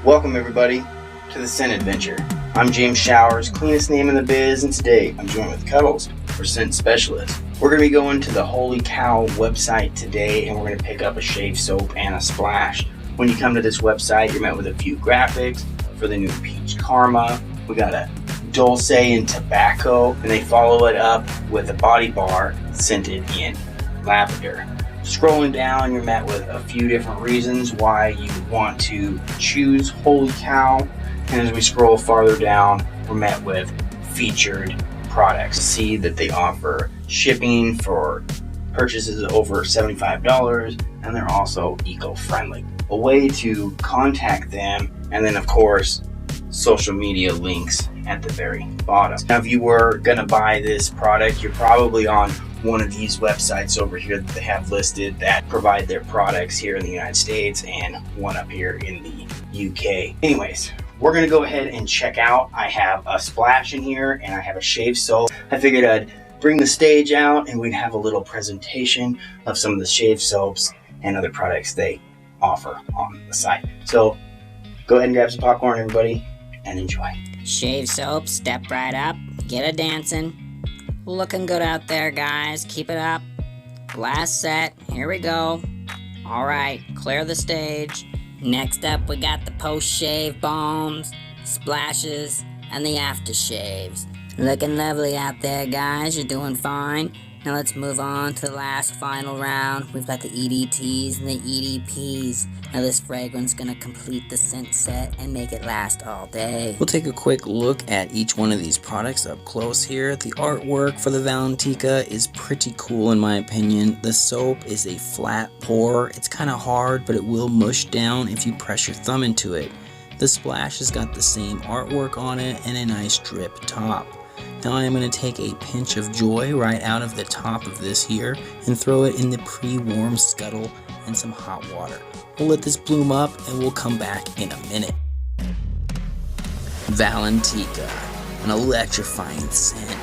Welcome everybody to the Scent Adventure. I'm James Showers, cleanest name in the biz, and today I'm joined with Cuddles, our scent specialist. We're going to be going to the Holy Cow website today, and we're going to pick up a shave soap and a splash. When you come to this website, you're met with a few graphics for the new Peach Karma. We got a Dulce and Tobacco, and they follow it up with a body bar scented in lavender. Scrolling down, you're met with a few different reasons why you want to choose Holy Cow, and as we scroll farther down, we're met with featured products. See that they offer shipping for purchases over $75, and they're also eco-friendly. A way to contact them, and then of course social media links at the very bottom. Now, if you were gonna buy this product, you're probably on one of these websites over here that they have listed that provide their products here in the United States, and one up here in the UK. Anyways, we're gonna go ahead and check out. I have a splash in here and I have a shave soap. I figured I'd bring the stage out and we'd have a little presentation of some of the shave soaps and other products they offer on the site. So go ahead and grab some popcorn, everybody, and enjoy. Shave soap, step right up, get a dancing. Looking good out there, guys. Keep it up. Last set. Here we go. Alright, clear the stage. Next up, we got the post-shave balms, splashes, and the aftershaves. Looking lovely out there, guys. You're doing fine. Now let's move on to the last final round. We've got the EDTs and the EDPs. Now this fragrance is going to complete the scent set and make it last all day. We'll take a quick look at each one of these products up close here. The artwork for the Valentyka is pretty cool in my opinion. The soap is a flat pour. It's kind of hard, but it will mush down if you press your thumb into it. The splash has got the same artwork on it and a nice drip top. Now I am going to take a pinch of Joy right out of the top of this here and throw it in the pre-warm scuttle and some hot water. We'll let this bloom up and we'll come back in a minute. Valentyka, an electrifying scent.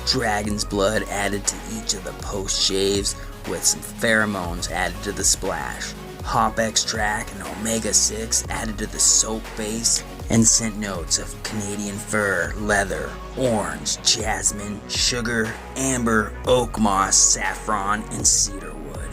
Dragon's blood added to each of the post shaves with some pheromones added to the splash. Hop extract and omega-6 added to the soap base, and scent notes of Canadian fir, leather, orange, jasmine, sugar, amber, oak moss, saffron, and cedarwood.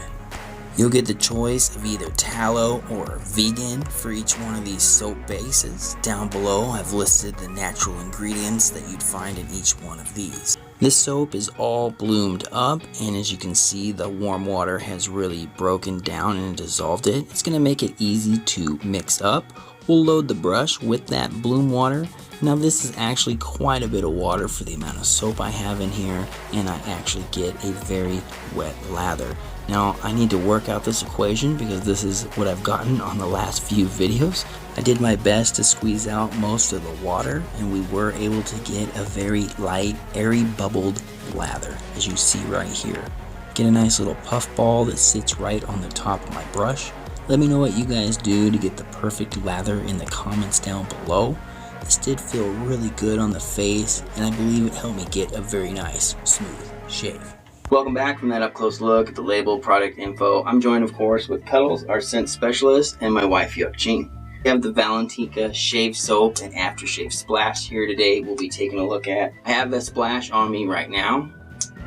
You'll get the choice of either tallow or vegan for each one of these soap bases. Down below I've listed the natural ingredients that you'd find in each one of these. This soap is all bloomed up, and as you can see, the warm water has really broken down and dissolved it. It's going to make it easy to mix up. We'll load the brush with that bloom water. Now this is actually quite a bit of water for the amount of soap I have in here, and I actually get a very wet lather. Now I need to work out this equation because this is what I've gotten on the last few videos. I did my best to squeeze out most of the water, and we were able to get a very light, airy bubbled lather, as you see right here. Get a nice little puff ball that sits right on the top of my brush. Let me know what you guys do to get the perfect lather in the comments down below. This did feel really good on the face, and I believe it helped me get a very nice, smooth shave. Welcome back from that up-close look at the label, product info. I'm joined, of course, with Cuddles, our scent specialist, and my wife, Jean. We have the Valentyka shave soap and aftershave splash here today we'll be taking a look at. I have that splash on me right now.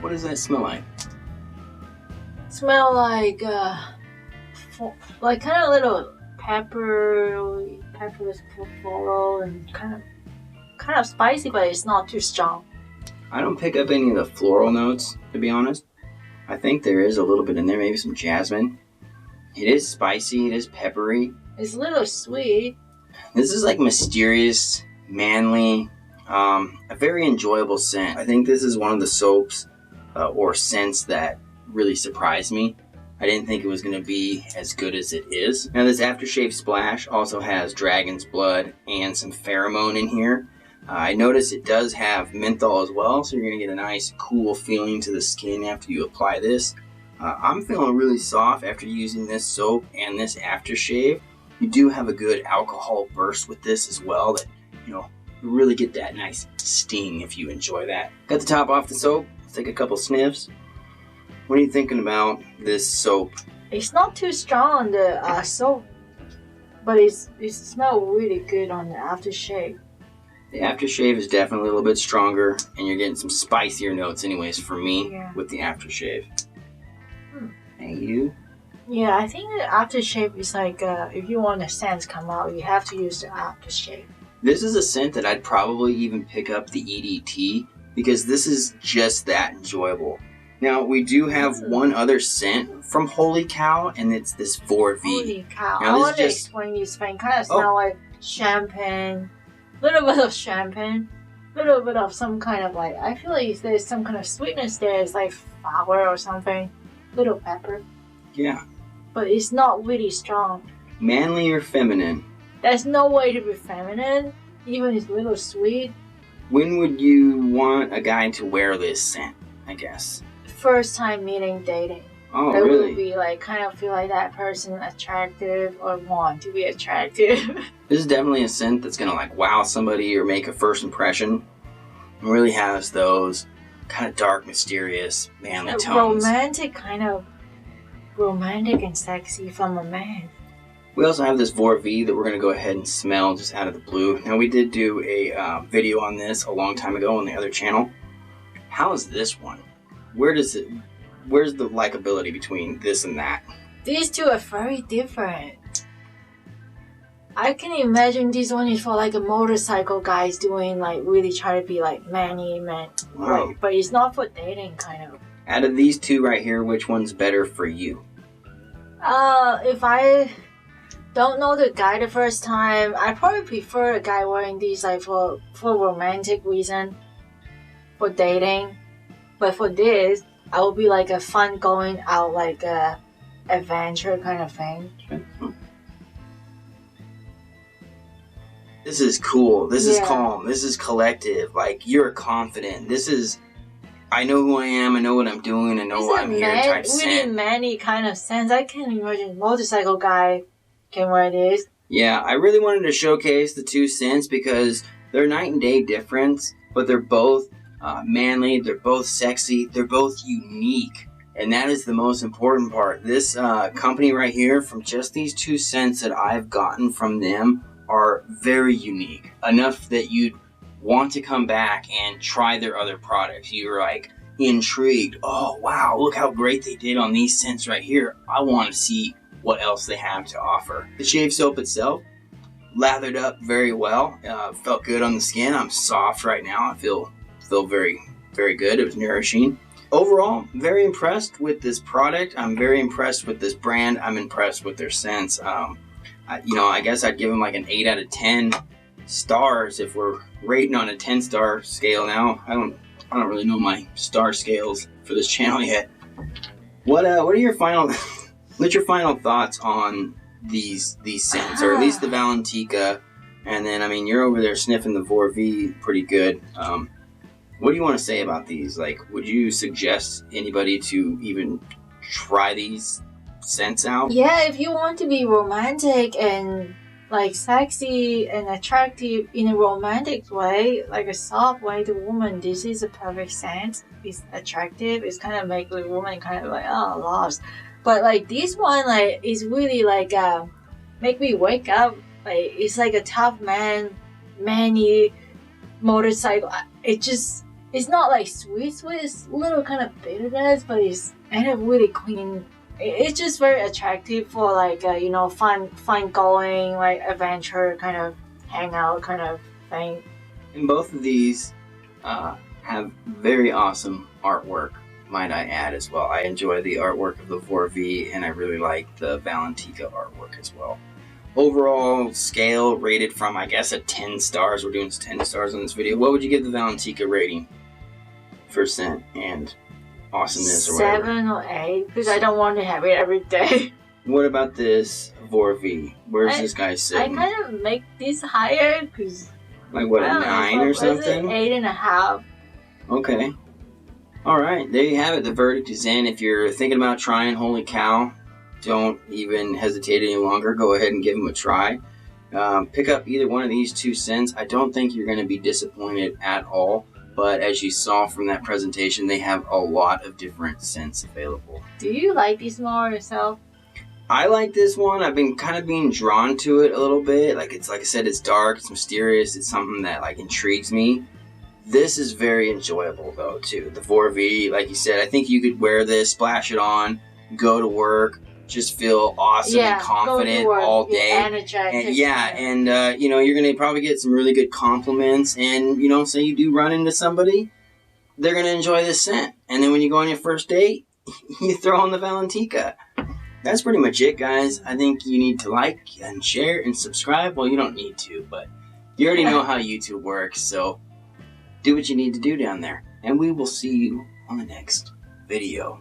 What does that smell like? Smell like kind of little peppers, floral, and kind of spicy, but it's not too strong. I don't pick up any of the floral notes, to be honest. I think there is a little bit in there, maybe some jasmine. It is spicy, it is peppery. It's a little sweet. This is like mysterious, manly, a very enjoyable scent. I think this is one of the soaps or scents that really surprised me. I didn't think it was going to be as good as it is. Now this aftershave splash also has dragon's blood and some pheromone in here. I noticed it does have menthol as well, so you're going to get a nice cool feeling to the skin after you apply this. I'm feeling really soft after using this soap and this aftershave. You do have a good alcohol burst with this as well that, you really get that nice sting if you enjoy that. Got the top off the soap. Let's take a couple sniffs. What are you thinking about this soap? It's not too strong on the soap but it smells really good on the aftershave. The aftershave is definitely a little bit stronger, and you're getting some spicier notes anyways for me with the aftershave. And you? Yeah, I think the aftershave is like, if you want the scent come out, you have to use the aftershave. This is a scent that I'd probably even pick up the EDT, because this is just that enjoyable. Now, we do have one other scent from Holy Cow, and it's this 4V. Holy cow. Now, I want to explain this thing. Kind of smell like champagne, little bit of champagne, little bit of some kind of like, I feel like there's some kind of sweetness there. It's like flour or something, little pepper. Yeah. But it's not really strong. Manly or feminine? There's no way to be feminine, even it's a little sweet. When would you want a guy to wear this scent, I guess? First time meeting, dating. Oh, I really? would be like, kind of feel like that person attractive or want to be attractive. This is definitely a scent that's gonna like wow somebody or make a first impression. It really has those kind of dark, mysterious, manly tones. Romantic and sexy from a man. We also have this 4V that we're gonna go ahead and smell just out of the blue. Now, we did do a video on this a long time ago on the other channel. How is this one? Where's the likability between this and that? These two are very different. I can imagine this one is for like a motorcycle guys doing like really try to be like manly man. Wow. Right, but it's not for dating kind of. Out of these two right here, which one's better for you? If I don't know the guy the first time, I probably prefer a guy wearing these like for romantic reason, for dating. But for this, I will be like a fun going out like a adventure kind of thing. This is cool. This is calm. This is collective. Like, you're confident. This is, I know who I am. I know what I'm doing. I know why I'm here type really scent. manly kind of sense. I can imagine motorcycle guy can wear this. Yeah, I really wanted to showcase the two scents because they're night and day difference, but they're both manly. They're both sexy. They're both unique. And that is the most important part. This company right here, from just these two scents that I've gotten from them, are very unique. Enough that you'd want to come back and try their other products. You're like intrigued. Oh, wow, look how great they did on these scents right here. I want to see what else they have to offer. The shave soap itself, lathered up very well. Felt good on the skin. I'm soft right now. I feel very, very good. It was nourishing. Overall, very impressed with this product. I'm very impressed with this brand. I'm impressed with their scents. I guess I'd give them like an 8 out of 10 stars if we're rating on a 10-star scale now. I don't really know my star scales for this channel yet. What are your final what's your final thoughts on these scents, or at least the Valentyka? And then, I mean, you're over there sniffing the 4V pretty good. What do you want to say about these? Like, would you suggest anybody to even try these scents out? Yeah, if you want to be romantic and like sexy and attractive in a romantic way, like a soft way to woman, this is a perfect scent. It's attractive. It's kind of make the woman kind of like, oh, lost. But like this one, like, is really like make me wake up. Like, it's like a tough man, manly motorcycle. It's not like sweet. It's a little kind of bitterness, but it's kind of really clean. It's just very attractive for like fun going, like adventure kind of hangout kind of thing. And both of these have very awesome artwork, might I add, as well. I enjoy the artwork of the 4V, and I really like the Valentyka artwork as well. Overall scale rated from, I guess, a 10 stars. We're doing 10 stars on this video. What would you give the Valentyka rating for scent and awesomeness, or whatever? 7 or 8, because I don't want to have it every day. What about this 4V? Where's this guy sitting? I kind of make this higher because, like, what, a 9 or something? 8.5. Okay. Alright, there you have it. The verdict is in. If you're thinking about trying Holy Cow, don't even hesitate any longer. Go ahead and give them a try. Pick up either one of these two scents. I don't think you're going to be disappointed at all. But as you saw from that presentation, they have a lot of different scents available. Do you like this more yourself? I like this one. I've been kind of being drawn to it a little bit. Like I said, it's dark, it's mysterious, it's something that like intrigues me. This is very enjoyable though too. The 4V, like you said, I think you could wear this, splash it on, go to work, just feel awesome and confident all day. Energetic. And you know, you're gonna probably get some really good compliments. And you know, say you do run into somebody, they're gonna enjoy this scent. And then when you go on your first date, you throw on the Valentyka. That's pretty much it, guys. I think you need to like and share and subscribe. Well, you don't need to, but you already know how YouTube works, so do what you need to do down there. And we will see you on the next video.